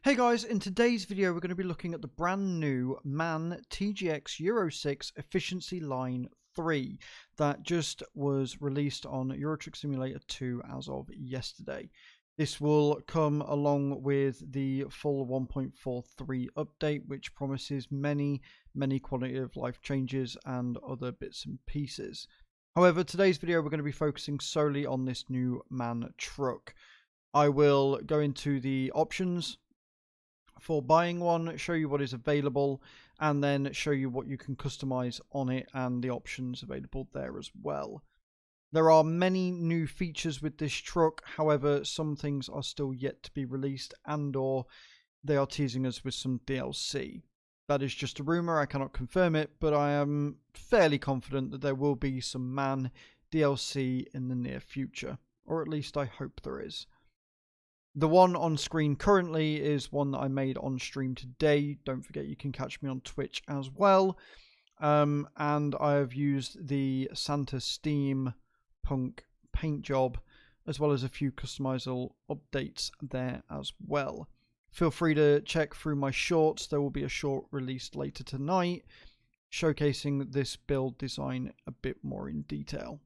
Hey guys, in today's video we're going to be looking at the brand new MAN TGX Euro 6 Efficiency Line 3 that just was released on Euro Truck Simulator 2 as of yesterday. This will come along with the full 1.43 update, which promises many quality of life changes and other bits and pieces. However, today's video we're going to be focusing solely on this new MAN truck. I will go into the options for buying one, show you what is available, and then show you what you can customize on it and the options available there as well. There are many new features with this truck, however some things are still yet to be released and or they are teasing us with some DLC. That is just a rumor, I cannot confirm it, but I am fairly confident that there will be some MAN DLC in the near future, or at least I hope there is. The one on screen currently is one that I made on stream today. Don't forget you can catch me on Twitch as well. And I have used the Santa Steam Punk paint job, as well as a few customizable updates there as well. Feel free to check through my shorts. There will be a short released later tonight, showcasing this build design a bit more in detail.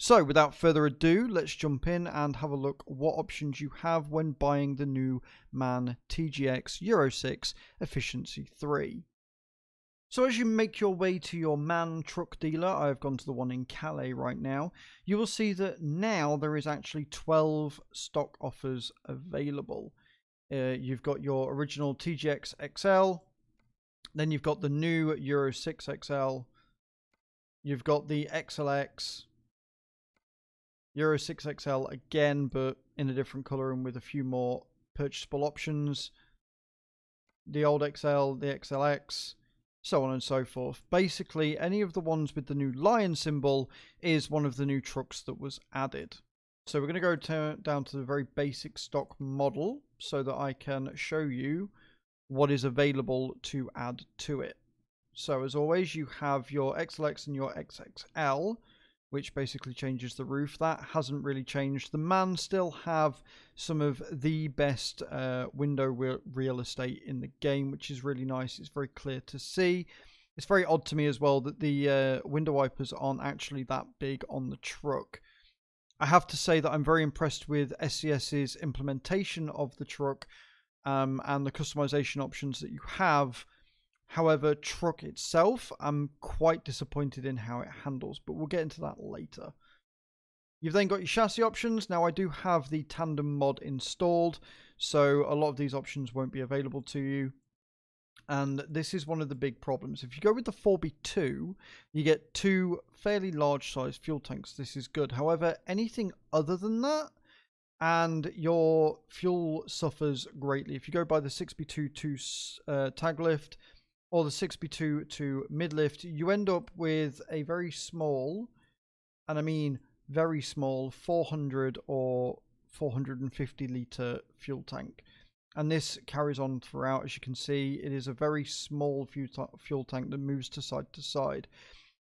So without further ado, let's jump in and have a look what options you have when buying the new MAN TGX Euro 6 Efficiency 3. So as you make your way to your MAN truck dealer, I've gone to the one in Calais right now, you will see that now there is actually 12 stock offers available. You've got your original TGX XL, then you've got the new Euro 6 XL, you've got the XLX, Euro 6 XL again, but in a different colour and with a few more purchasable options. The old XL, the XLX, so on and so forth. Basically, any of the ones with the new lion symbol is one of the new trucks that was added. So we're going to go down to the very basic stock model so that I can show you what is available to add to it. So as always, you have your XLX and your XXL, which basically changes the roof. That hasn't really changed. The MAN still have some of the best window real estate in the game, which is really nice. It's very clear to see. It's very odd to me as well that the window wipers aren't actually that big on the truck. I have to say that I'm very impressed with SCS's implementation of the truck and the customization options that you have. However, truck itself, I'm quite disappointed in how it handles, but we'll get into that later. You've then got your chassis options. Now, I do have the tandem mod installed, so a lot of these options won't be available to you. And this is one of the big problems. If you go with the 4x2, you get two fairly large size fuel tanks. This is good. However, anything other than that, and your fuel suffers greatly. If you go by the 6x2 to tag lift, or the 6x2 to mid-lift, you end up with a very small, and I mean very small, 400 or 450 litre fuel tank. And this carries on throughout. As you can see, it is a very small fuel tank that moves to side.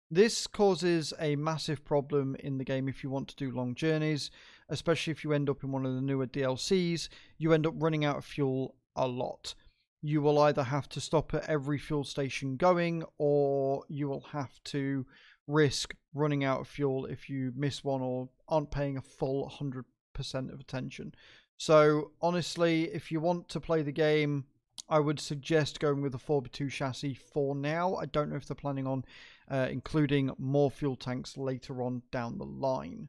This causes a massive problem in the game if you want to do long journeys, especially if you end up in one of the newer DLCs. You end up running out of fuel a lot. You will either have to stop at every fuel station going, or you will have to risk running out of fuel if you miss one or aren't paying a full 100% of attention. So honestly, if you want to play the game, I would suggest going with a 4x2 chassis for now. I don't know if they're planning on including more fuel tanks later on down the line.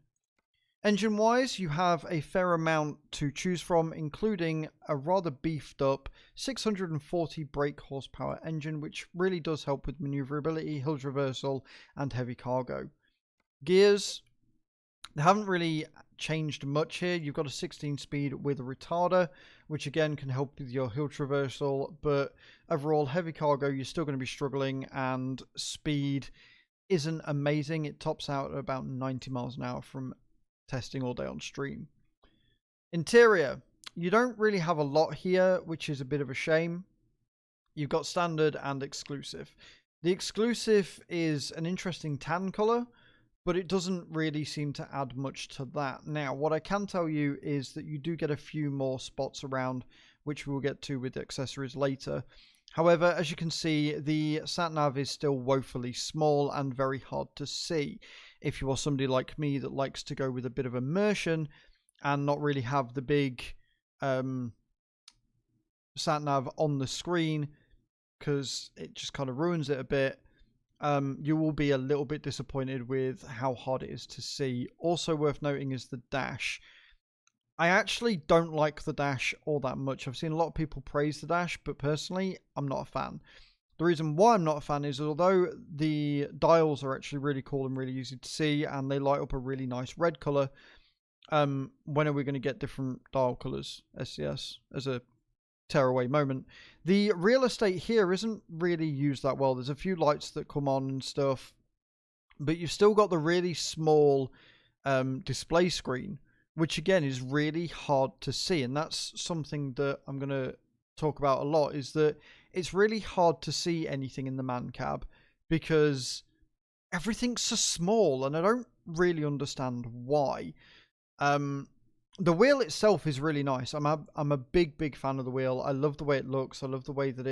Engine-wise, you have a fair amount to choose from, including a rather beefed up 640 brake horsepower engine, which really does help with maneuverability, hill traversal, and heavy cargo. Gears, they haven't really changed much here. You've got a 16-speed with a retarder, which again can help with your hill traversal, but overall heavy cargo, you're still going to be struggling, and speed isn't amazing. It tops out at about 90 miles an hour from testing all day on stream. Interior, you don't really have a lot here, which is a bit of a shame. You've got standard and exclusive. The exclusive is an interesting tan color, but it doesn't really seem to add much to that. Now, what I can tell you is that you do get a few more spots around which we will get to with the accessories later. However, as you can see, the sat-nav is still woefully small and very hard to see. If you are somebody like me that likes to go with a bit of immersion and not really have the big sat-nav on the screen, because it just kind of ruins it a bit, you will be a little bit disappointed with how hard it is to see. Also worth noting is the dash. I actually don't like the dash all that much. I've seen a lot of people praise the dash, but personally, I'm not a fan. The reason why I'm not a fan is although the dials are actually really cool and really easy to see, and they light up a really nice red color, when are we going to get different dial colors, SCS, as a tearaway moment? The real estate here isn't really used that well. There's a few lights that come on and stuff, but you've still got the really small display screen, which again is really hard to see. And that's something that I'm going to talk about a lot, is that it's really hard to see anything in the man cab because everything's so small, and I don't really understand why. The wheel itself is really nice. I'm a big fan of the wheel. I love the way it looks. I love the way that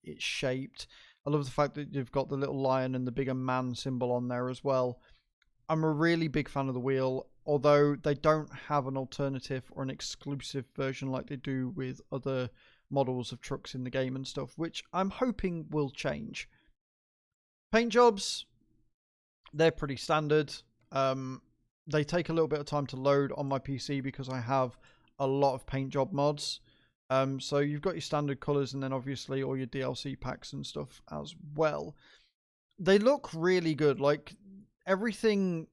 it's shaped. I love the fact that you've got the little lion and the bigger man symbol on there as well. I'm a really big fan of the wheel, although they don't have an alternative or an exclusive version like they do with other models of trucks in the game and stuff, which I'm hoping will change. Paint jobs, they're pretty standard. They take a little bit of time to load on my PC because I have a lot of paint job mods. So you've got your standard colors and then obviously all your DLC packs and stuff as well. They look really good. Like, everything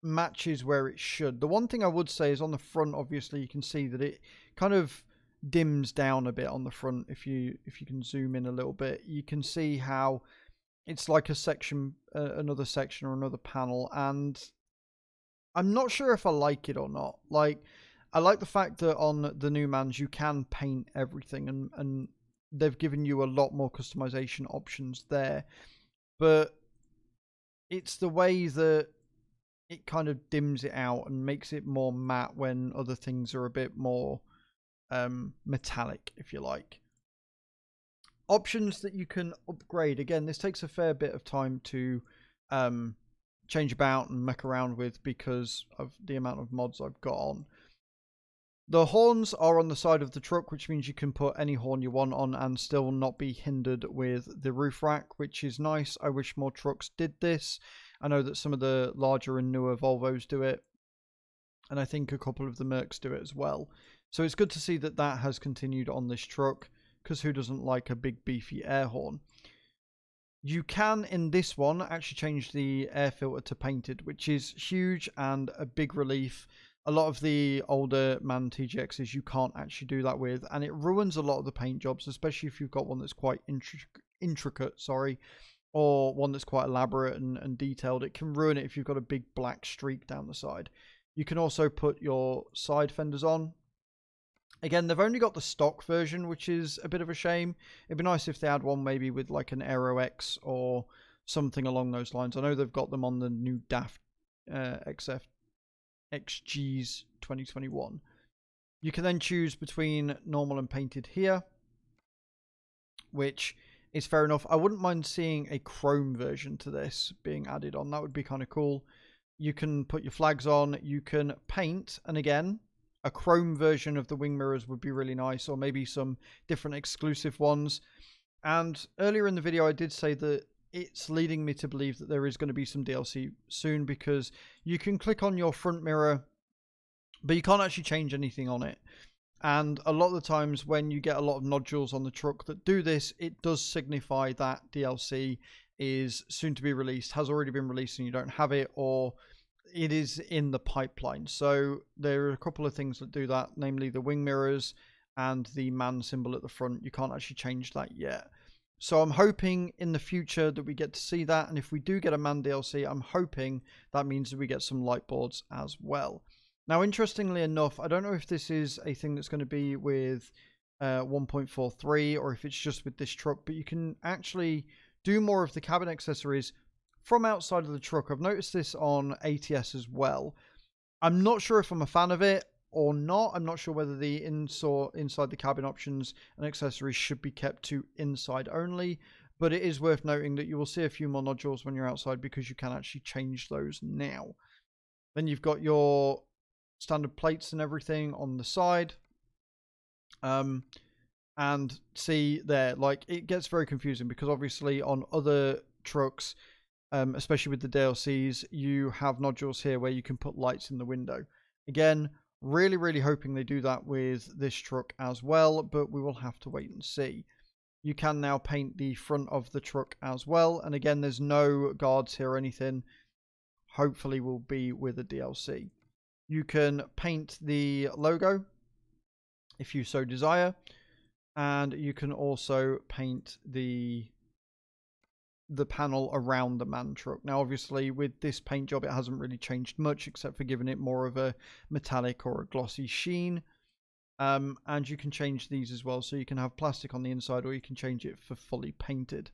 matches where it should. The one thing I would say is on the front, obviously you can see that it kind of dims down a bit on the front. If you can zoom in a little bit, you can see how it's like a section, another section or another panel, and I'm not sure if I like it or not. Like, I like the fact that on the new Mans you can paint everything, and they've given you a lot more customization options there, but it's the way that it kind of dims it out and makes it more matte when other things are a bit more metallic, if you like. Options that you can upgrade. Again, this takes a fair bit of time to change about and mech around with because of the amount of mods I've got on. The horns are on the side of the truck, which means you can put any horn you want on and still not be hindered with the roof rack, which is nice. I wish more trucks did this. I know that some of the larger and newer Volvos do it, and I think a couple of the Mercs do it as well. So it's good to see that that has continued on this truck, because who doesn't like a big beefy air horn? You can, in this one, actually change the air filter to painted, which is huge and a big relief. A lot of the older MAN TGXs you can't actually do that with, and it ruins a lot of the paint jobs, especially if you've got one that's quite intricate, or one that's quite elaborate and detailed. It can ruin it if you've got a big black streak down the side. You can also put your side fenders on. Again, they've only got the stock version, which is a bit of a shame. It'd be nice if they had one maybe with like an Aero X or something along those lines. I know they've got them on the new DAF XF XGs 2021. You can then choose between normal and painted here, which is fair enough. I wouldn't mind seeing a chrome version to this being added on. That would be kind of cool. You can put your flags on, you can paint, and again, a chrome version of the wing mirrors would be really nice, or maybe some different exclusive ones. And earlier in the video I did say that it's leading me to believe that there is going to be some DLC soon, because you can click on your front mirror, but you can't actually change anything on it. And a lot of the times when you get a lot of nodules on the truck that do this, it does signify that DLC is soon to be released, has already been released and you don't have it, or it is in the pipeline. So there are a couple of things that do that, namely the wing mirrors and the MAN symbol at the front. You can't actually change that yet. So I'm hoping in the future that we get to see that, and if we do get a MAN DLC, I'm hoping that means that we get some light boards as well. Now, interestingly enough, I don't know if this is a thing that's going to be with 1.43 or if it's just with this truck, but you can actually do more of the cabin accessories from outside of the truck. I've noticed this on ATS as well. I'm not sure if I'm a fan of it. or not. I'm not sure whether the inside the cabin options and accessories should be kept to inside only, but it is worth noting that you will see a few more nodules when you're outside because you can actually change those now. Then you've got your standard plates and everything on the side. And see there, like, it gets very confusing because obviously on other trucks, especially with the DLCs, you have nodules here where you can put lights in the window. Again, really hoping they do that with this truck as well, but we will have to wait and see. You can now paint the front of the truck as well, and again, there's no guards here or anything. Hopefully will be with a DLC. You can paint the logo if you so desire, and you can also paint the panel around the MAN truck. Now, obviously, with this paint job, it hasn't really changed much except for giving it more of a metallic or a glossy sheen. And you can change these as well, so you can have plastic on the inside or you can change it for fully painted.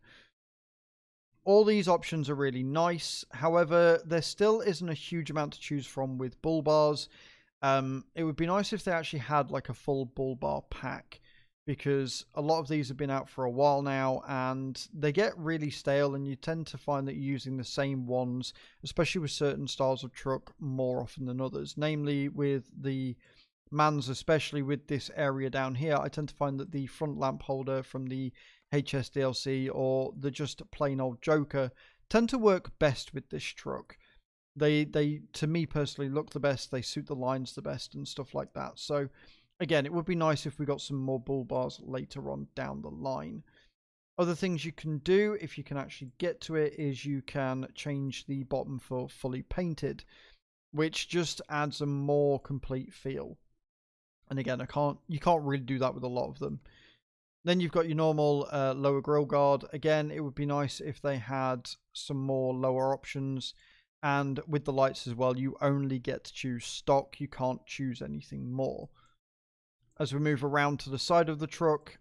All these options are really nice. However, there still isn't a huge amount to choose from with bull bars. It would be nice if they actually had like a full bull bar pack, because a lot of these have been out for a while now and they get really stale, and you tend to find that you're using the same ones, especially with certain styles of truck, more often than others. Namely with the MANs, especially with this area down here, I tend to find that the front lamp holder from the HS DLC or the just plain old Joker tend to work best with this truck. They to me personally look the best, they suit the lines the best and stuff like that. So again, it would be nice if we got some more bull bars later on down the line. Other things you can do, if you can actually get to it, is you can change the bottom for fully painted, which just adds a more complete feel. And again, you can't really do that with a lot of them. Then you've got your normal lower grille guard. Again, it would be nice if they had some more lower options. And with the lights as well, you only get to choose stock. You can't choose anything more. As we move around to the side of the truck,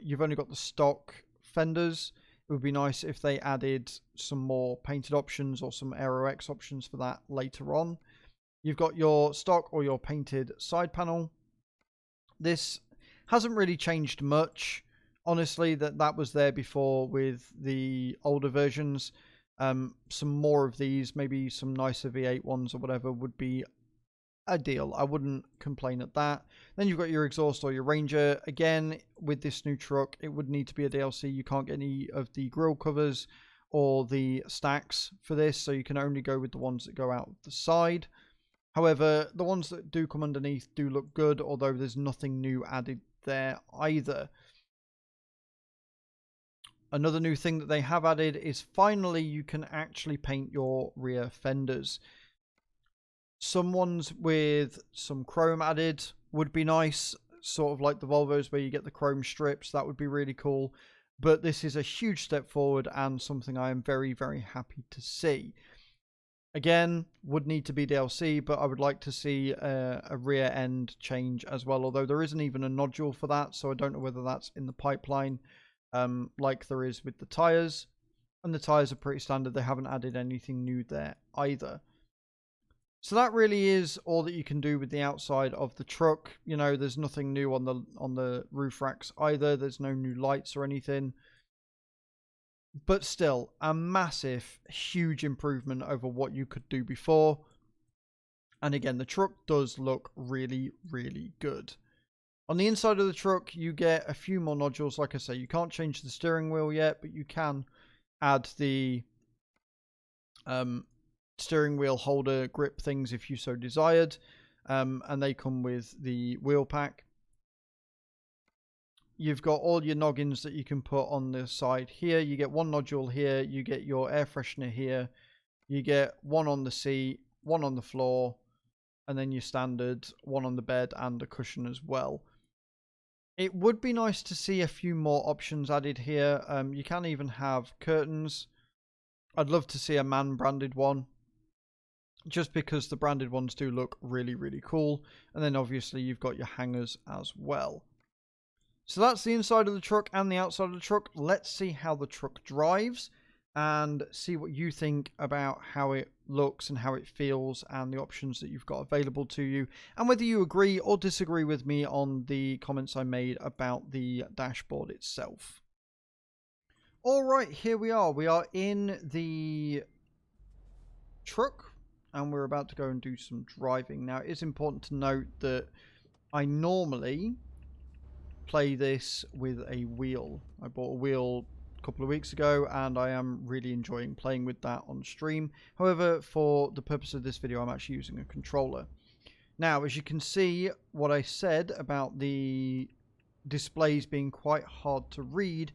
you've only got the stock fenders. It would be nice if they added some more painted options or some Aero X options for that later on. You've got your stock or your painted side panel. This hasn't really changed much. Honestly, that was there before with the older versions. Some more of these, maybe some nicer V8 ones or whatever, would be ideal. I wouldn't complain at that. Then you've got your exhaust or your Ranger. Again, with this new truck, it would need to be a DLC. You can't get any of the grille covers or the stacks for this, so you can only go with the ones that go out the side. However, the ones that do come underneath do look good, although there's nothing new added there either. Another new thing that they have added is finally you can actually paint your rear fenders. Some ones with some chrome added would be nice, sort of like the Volvos where you get the chrome strips. That would be really cool. But this is a huge step forward and something I am very happy to see. Again, would need to be DLC, but I would like to see a rear end change as well, although there isn't even a nodule for that, so I don't know whether that's in the pipeline, like there is with the tyres. And the tyres are pretty standard. They haven't added anything new there either. So that really is all that you can do with the outside of the truck. You know, there's nothing new on the roof racks either. There's no new lights or anything. But still, a massive, huge improvement over what you could do before. And again, the truck does look really good. On the inside of the truck, you get a few more nodules. Like I say, you can't change the steering wheel yet, but you can add the steering wheel holder grip things if you so desired. And they come with the wheel pack. You've got all your noggins that you can put on the side here. You get one nodule here. You get your air freshener here. You get one on the seat, one on the floor, and then your standard one on the bed and a cushion as well. It would be nice to see a few more options added here. You can even have curtains. I'd love to see a MAN branded one, just because the branded ones do look really cool. And then obviously you've got your hangers as well. So that's the inside of the truck and the outside of the truck. Let's see how the truck drives. and see what you think about how it looks and how it feels and the options that you've got available to you, and whether you agree or disagree with me on the comments I made about the dashboard itself. All right, here we are. We are in the truck and we're about to go and do some driving. Now, it is important to note that I normally play this with a wheel. I bought a wheel a couple of weeks ago and I am really enjoying playing with that on stream. However, for the purpose of this video, I'm actually using a controller. Now, as you can see, what I said about the displays being quite hard to read,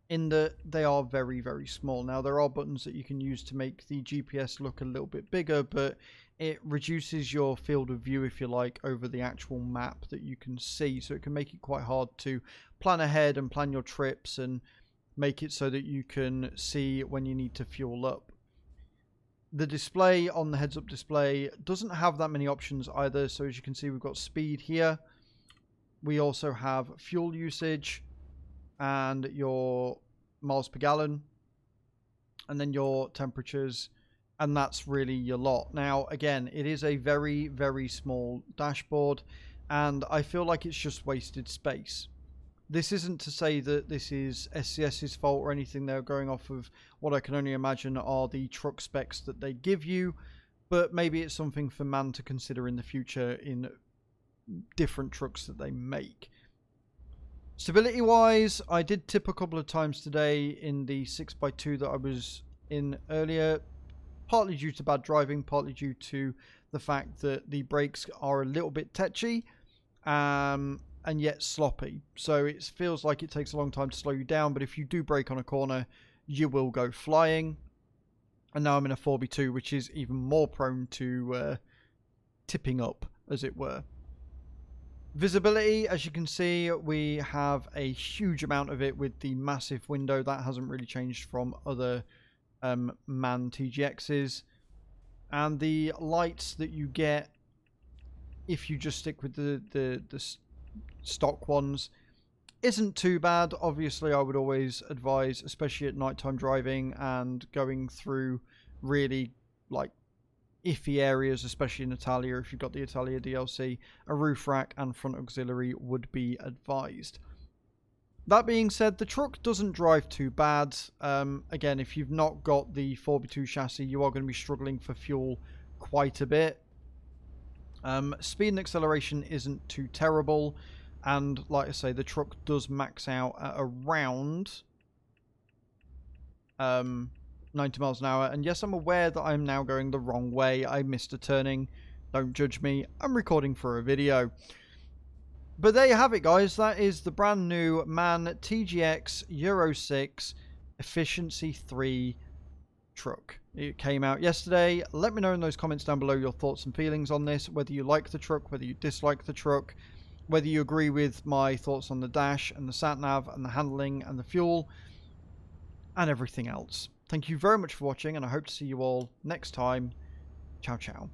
in that they are very, very small. Now, there are buttons that you can use to make the GPS look a little bit bigger, but it reduces your field of view, if you like, over the actual map that you can see. So it can make it quite hard to plan ahead and plan your trips and make it so that you can see when you need to fuel up. The display on the heads-up display doesn't have that many options either. So as you can see, we've got speed here. We also have fuel usage and your miles per gallon, and then your temperatures, and that's really your lot. Now, again, it is a very, very small dashboard, and I feel like it's just wasted space. This isn't to say that this is SCS's fault or anything. They're going off of what I can only imagine are the truck specs that they give you, but maybe it's something for MAN to consider in the future in different trucks that they make. Stability wise, I did tip a couple of times today in the 6x2 that I was in earlier, partly due to bad driving, partly due to the fact that the brakes are a little bit tetchy and yet sloppy. So it feels like it takes a long time to slow you down, but if you do brake on a corner, you will go flying. And now I'm in a 4x2, which is even more prone to tipping up, as it were. Visibility, as you can see, we have a huge amount of it with the massive window. That hasn't really changed from other MAN TGXs. And the lights that you get, if you just stick with the stock ones, isn't too bad. Obviously, I would always advise, especially at nighttime driving and going through really like iffy areas, especially in Italia, if you've got the Italia DLC, a roof rack and front auxiliary would be advised. That being said, the truck doesn't drive too bad. Again, if you've not got the 4x2 chassis, you are going to be struggling for fuel quite a bit. Speed and acceleration isn't too terrible, and like I say, the truck does max out at around 90 miles an hour. And yes, I'm aware that I'm now going the wrong way. I missed a turning. Don't judge me. I'm recording for a video. But there you have it, guys. That is the brand new MAN TGX Euro 6 Efficiency 3 truck. It came out yesterday. Let me know in those comments down below your thoughts and feelings on this, whether you like the truck, whether you dislike the truck, whether you agree with my thoughts on the dash and the sat-nav and the handling and the fuel and everything else. Thank you very much for watching, and I hope to see you all next time. Ciao, ciao.